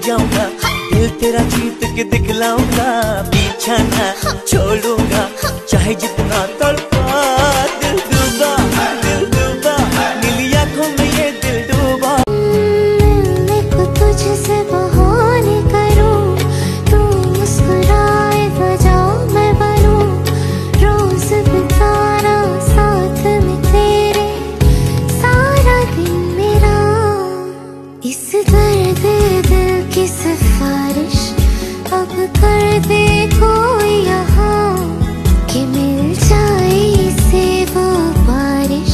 जाऊंगा, दिल तेरा जीत के दिखलाऊंगा, पीछा ना छोड़ूंगा, चाहे जितना तड़पा दिल डूबा, नीली आंखों में ये दिल डूबा। देखो तुझसे बहाने करूं, तू मुस्कुराए वजह मैं बनूं, रोज बिताना साथ में तेरे सारा दिन मेरा। इस दर्द दिल की सिफारिश अब कर दे कोई यहाँ, कि मिल जाए इसे वो बारिश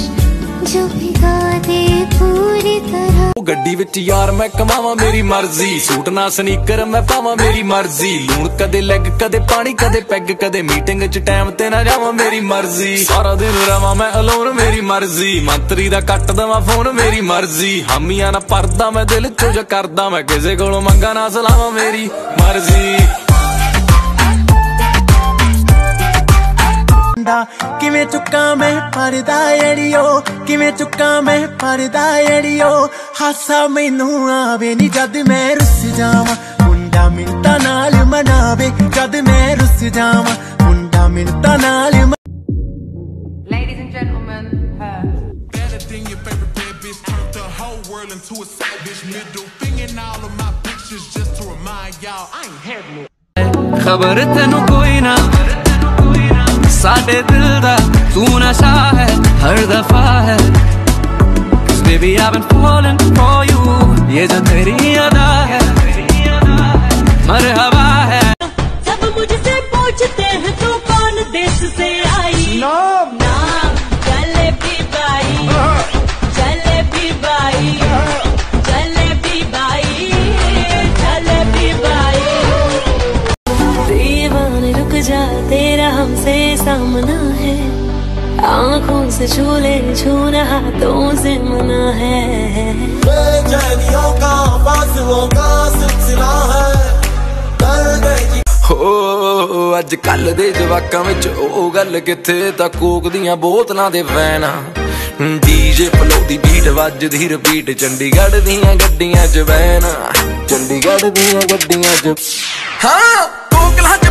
जो भिगा दे पूरी तरह। गड्डी विच यार मैं कमावा मेरी मर्जी, सूट ना स्नीकर मैं पावा मेरी मर्जी, लूण कदे लैग कदे पानी कदे पैग, कदे मीटिंग च टाइम ते ना जावा मेरी मर्जी, सारा दिन रवा मैं अलोन मेरी मर्जी, मंत्री दा कट दवा फोन मेरी मर्जी, हामियां ना परदा मैं दिल चो जो करदा, मैं किसे कोलों मंगा ना सलावा मेरी मर्जी। किवें चुका मैं परदा अड़ियो, किवें चुका मैं परदा अड़ियो, हासा मैनू आवे नी जद मैं रुस जावां, मुंडा मिंटा नाल मनावे, जद मैं रुस जावां मुंडा मिंटा नाल। Ladies and gentlemen, her. Better than your favorite bad bitch, turned the whole world into a side bitch, middle finger in all of my pictures just to remind y'all I ain't having it. खबर तेनू कोई ना साडे दिल दा तू नशा है हर दफा है, 'cause baby I've been falling for you, ये जो तेरी अदा है मरहबा है। सब मुझसे पूछते हैं तू कौन देश से आई, नाम jalebi by, jalebi by, jalebi by, jalebi by. दीवाने रुक जा तेरा हमसे सामना है, आँखों से छूले छूना हाथों से मना है, बेचैनियों का फासलों का सिलसिला है। हो अज कल दे जवाकां विच ओ गल किथे, तां कोक दियां बोतलां दे वैन, डीजे फ्लो दी बीट वजदी रिपीट, चंडीगढ़ दियां गड्डियां च वैन, चंडीगढ़ दियां गड्डियां च हाँ कोकला च।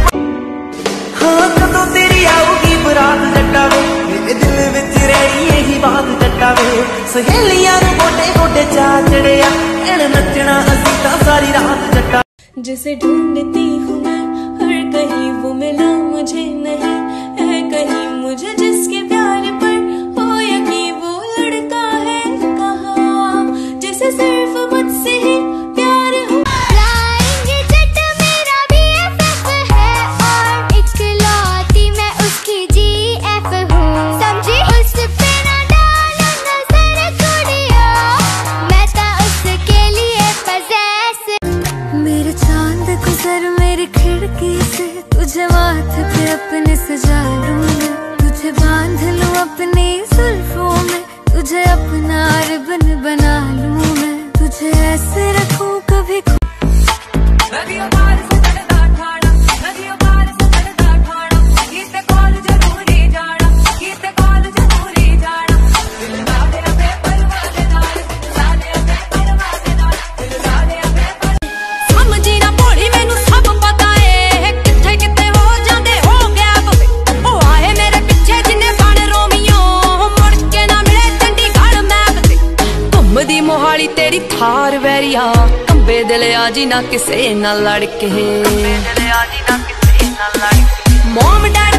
हाँ कदों तेरी आऊगी बरात जट्टा वे, मेरे दिल विच रही यही बात जट्टा वे, सहेलियां नूं गोडे गोडे चा चढ़िया, एण नचना असीं तां सारी रात जट्टा। जिसे ढूंढती हूँ मैं हर कहीं वो मिला मुझे नहीं, है कहीं मुझे जिसके प्यार पर हो यकीन, वो लड़का है कहाँ जिसे सिर्फ मुझसे ही प्यार हो। फ्लाइंग जेट मेरा BFF है और इकलौती मैं उसकी GF हूँ, समझी? उस पे ना डालो नजर कुड़िया, मैं तो उसके लिए पजेस। मेरे चांद गुजर मेरी खिड़की से, तुझे माथे पे अपने सजा लूंगा, तुझे बांध लूं अपनी जुल्फों में, तुझे अपना रिबन बना लूं मैं, तुझे ऐसे रखूं कभी। नदियों पार से चढ़ता ठाड़ा, नदियों पार से चढ़ता ठाड़ा, गीते कॉल जरूरी जाना, गीते कॉल जरूरी जाना, दिल लादे अपने परवाने नाल, लादे अपने परवाने नाल, दिल लादे अपने पर। समझी ना भोली मैनू सब पता है, किथे किथे हो जांदे हो गैप वे, ओ आए मेरे पिछे जिन्ने बन रोमियो, मुड़ के ना मिले चंडीगढ़ मैप ते, घुमदी मोहाली तेरी थार वैरिया, कंबे दिल आजी ना किसे ना लड़के, मोम डैड